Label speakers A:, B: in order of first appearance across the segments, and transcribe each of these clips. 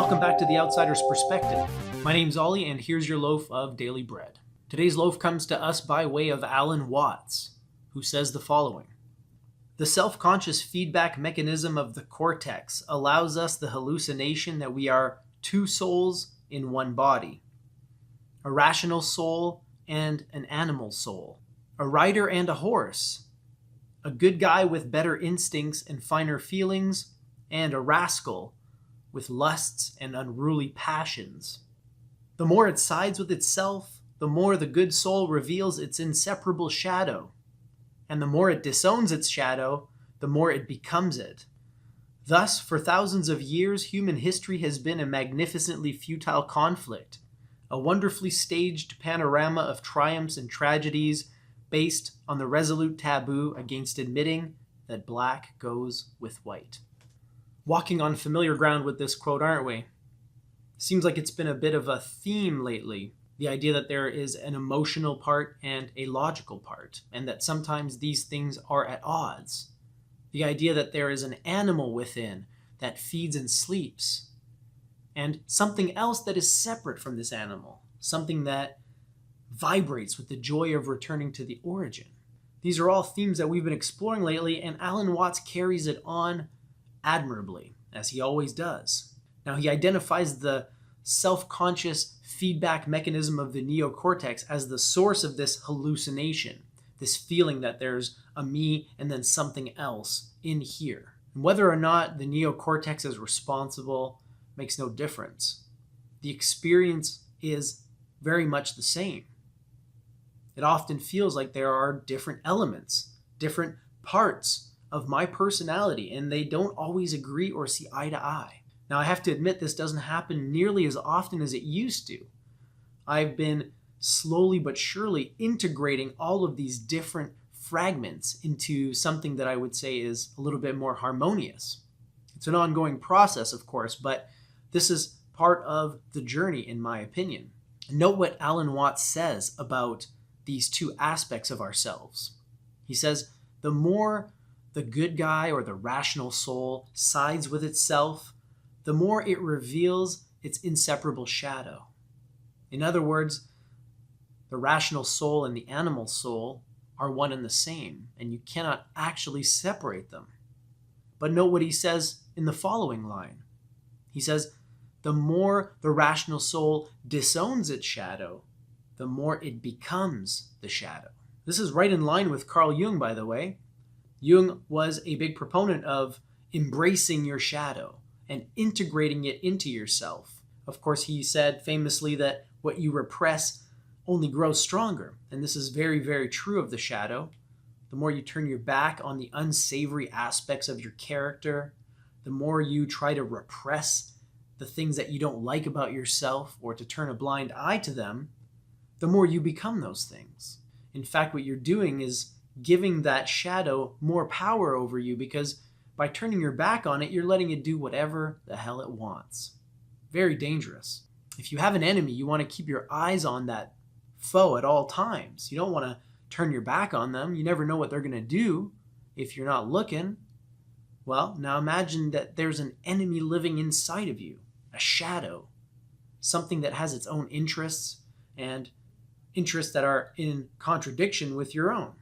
A: Welcome back to The Outsider's Perspective. My name's Ollie, and here's your loaf of daily bread. Today's loaf comes to us by way of Alan Watts, who says the following. The self-conscious feedback mechanism of the cortex allows us the hallucination that we are two souls in one body. A rational soul and an animal soul. A rider and a horse. A good guy with better instincts and finer feelings, and a rascal with lusts and unruly passions. The more it sides with itself, the more the good soul reveals its inseparable shadow. And the more it disowns its shadow, the more it becomes it. Thus, for thousands of years, human history has been a magnificently futile conflict, a wonderfully staged panorama of triumphs and tragedies based on the resolute taboo against admitting that black goes with white. Walking on familiar ground with this quote, aren't we? Seems like it's been a bit of a theme lately. The idea that there is an emotional part and a logical part, and that sometimes these things are at odds. The idea that there is an animal within that feeds and sleeps, and something else that is separate from this animal, something that vibrates with the joy of returning to the origin. These are all themes that we've been exploring lately, and Alan Watts carries it on admirably, as he always does. Now, he identifies the self-conscious feedback mechanism of the neocortex as the source of this hallucination, this feeling that there's a me and then something else in here. And whether or not the neocortex is responsible makes no difference. The experience is very much the same. It often feels like there are different elements, different parts of my personality, and they don't always agree or see eye to eye. Now, I have to admit this doesn't happen nearly as often as it used to. I've been slowly but surely integrating all of these different fragments into something that I would say is a little bit more harmonious. It's an ongoing process, of course, but this is part of the journey, in my opinion. Note what Alan Watts says about these two aspects of ourselves. He says, the more the good guy or the rational soul sides with itself, the more it reveals its inseparable shadow. In other words, the rational soul and the animal soul are one and the same, and you cannot actually separate them. But note what he says in the following line. He says, the more the rational soul disowns its shadow, the more it becomes the shadow. This is right in line with Carl Jung, by the way. Jung was a big proponent of embracing your shadow and integrating it into yourself. Of course, he said famously that what you repress only grows stronger. And this is very, very true of the shadow. The more you turn your back on the unsavory aspects of your character, the more you try to repress the things that you don't like about yourself or to turn a blind eye to them, the more you become those things. In fact, what you're doing is giving that shadow more power over you, because by turning your back on it, you're letting it do whatever the hell it wants. Very dangerous. If you have an enemy, you want to keep your eyes on that foe at all times. You don't want to turn your back on them. You never know what they're going to do if you're not looking. Well, now imagine that there's an enemy living inside of you, a shadow, something that has its own interests and interests that are in contradiction with your own.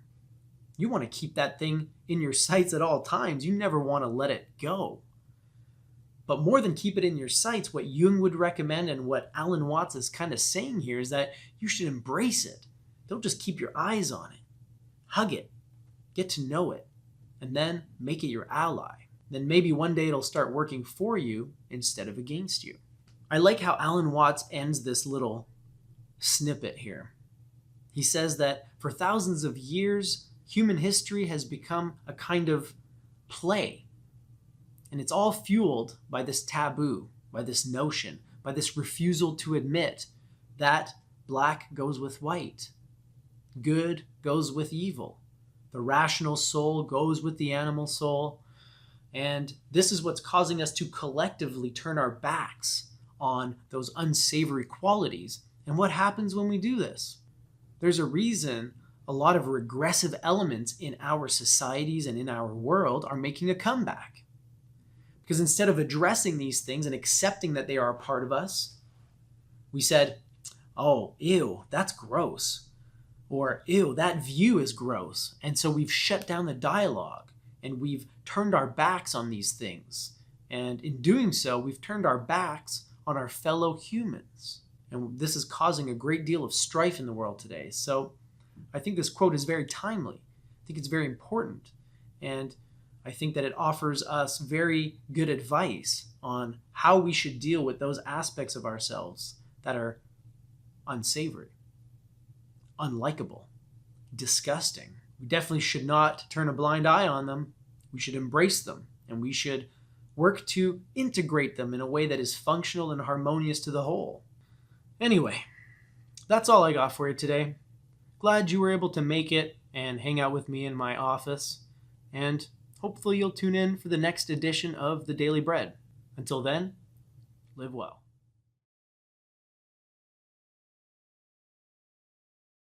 A: You want to keep that thing in your sights at all times. You never want to let it go. But more than keep it in your sights, what Jung would recommend and what Alan Watts is kind of saying here is that you should embrace it. Don't just keep your eyes on it. Hug it. Get to know it. And then make it your ally. Then maybe one day it'll start working for you instead of against you. I like how Alan Watts ends this little snippet here. He says that for thousands of years, human history has become a kind of play. And it's all fueled by this taboo, by this notion, by this refusal to admit that black goes with white, good goes with evil, the rational soul goes with the animal soul. And this is what's causing us to collectively turn our backs on those unsavory qualities. And what happens when we do this? There's a reason a lot of regressive elements in our societies and in our world are making a comeback. Because instead of addressing these things and accepting that they are a part of us, we said, oh, ew, that's gross. Or, ew, that view is gross. And so we've shut down the dialogue and we've turned our backs on these things. And in doing so, we've turned our backs on our fellow humans. And this is causing a great deal of strife in the world today. So I think this quote is very timely. I think it's very important. And I think that it offers us very good advice on how we should deal with those aspects of ourselves that are unsavory, unlikable, disgusting. We definitely should not turn a blind eye on them. We should embrace them, and we should work to integrate them in a way that is functional and harmonious to the whole. Anyway, that's all I got for you today. Glad you were able to make it and hang out with me in my office, and hopefully you'll tune in for the next edition of The Daily Bread. Until then, live well.